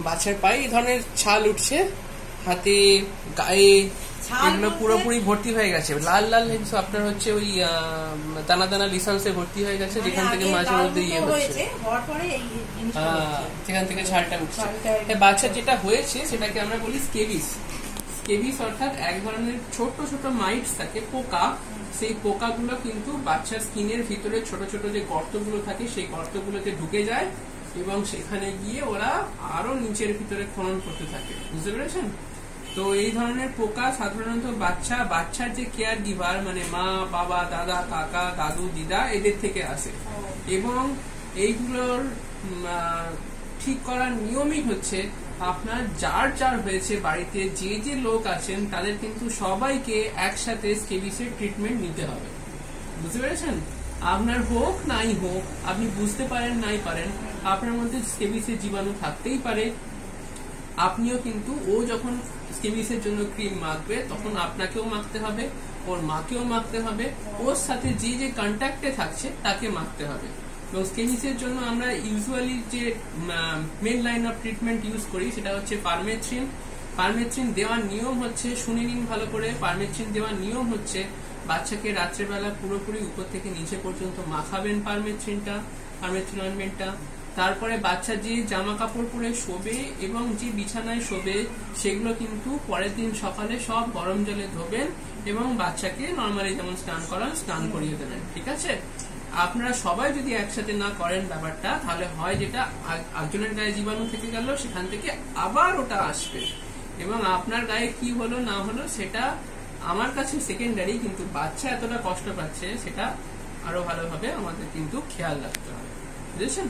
বাচ্চার পায়ে এই ধরনের ছাল উঠছে, হাতে গায়ে এগুলো পুরোপুরি ভর্তি হয়ে গেছে, লাল লাল আপনার হচ্ছে ওই দানা দানা লিসান্সে ভর্তি হয়ে গেছে, যেখান থেকে মাঝে মধ্যে ইয়ে হচ্ছে, যেখান থেকে ছালটা উঠছে। বাচ্চার যেটা হয়েছে সেটাকে আমরা বলি স্কেবিস। স্কেবিস অর্থাৎ এক ধরনের ছোট ছোট মাইটস থাকে, পোকা। সেই পোকাগুলো কিন্তু বাচ্চার স্কিনের ভিতরে ছোট ছোট যে গর্তগুলো থাকে সেই গর্তগুলোতে ঢুকে যায় এবং সেখানে গিয়ে ওরা আরো নিচের ভিতরে খনন করতে থাকে, বুঝতে পেরেছেন? তো এই ধরনের পোকা সাধারণত বাচ্চার যে কেয়ার গিভার মানে মা, বাবা, দাদা, কাকা, দাদু, দিদা এদের থেকে আসে। এবং এইগুলোর ঠিক করার নিয়মই হচ্ছে আপনার যার হয়েছে বাড়িতে যে যে লোক আছেন তাদের কিন্তু সবাইকে একসাথে স্কেবিসের ট্রিটমেন্ট নিতে হবে, বুঝতে পেরেছেন? আপনার হোক নাই হোক, আপনি বুঝতে পারেন নাই পারেন, আপনার মধ্যে স্কেবিসের জীবাণু থাকতেই পারে। আপনিও কিন্তু ও যখন স্কেবিসের জন্য ক্রিম মাখবে তখন আপনাকেও মাখতে হবে, ওর মাকেও মাখতে হবে, ওর সাথে যে যে কন্ট্যাক্টে থাকছে তাকে মাখতে হবে। এবং স্কেবিসের জন্য আমরা ইউজুয়ালি যে main line of treatment use করি সেটা হচ্ছে পারমেথ্রিন। পারমেথ্রিন দেওয়ার নিয়ম হচ্ছে, শুনে নিন ভালো করে, পারমেথ্রিন দেওয়ার নিয়ম হচ্ছে বাচ্চাকে রাত্রেবেলা পুরোপুরি উপর থেকে নিচে পর্যন্ত মাখাবেন পারমেথ্রিন অয়েন্টমেন্টটা। তারপরে বাচ্চা যে জামা কাপড় পরে শোবে এবং যে বিছানায় শোবে সেগুলো কিন্তু পরের দিন সকালে সব গরম জলে ধোবেন এবং বাচ্চাকে নর্মালি যেমন স্নান করান স্নান করিয়ে দেবেন, ঠিক আছে? আপনারা সবাই যদি একসাথে না করেন ব্যাপারটা, তাহলে হয় যেটা একজনের গায়ে জীবাণু থেকে গেল, সেখান থেকে আবার ওটা আসবে এবং আপনার গায়ে কি হলো না হলো সেটা আমার কাছে সেকেন্ডারি, কিন্তু বাচ্চা এতটা কষ্ট পাচ্ছে সেটা আরো ভালোভাবে আমাদের কিন্তু খেয়াল রাখতে হবে, বুঝেছেন?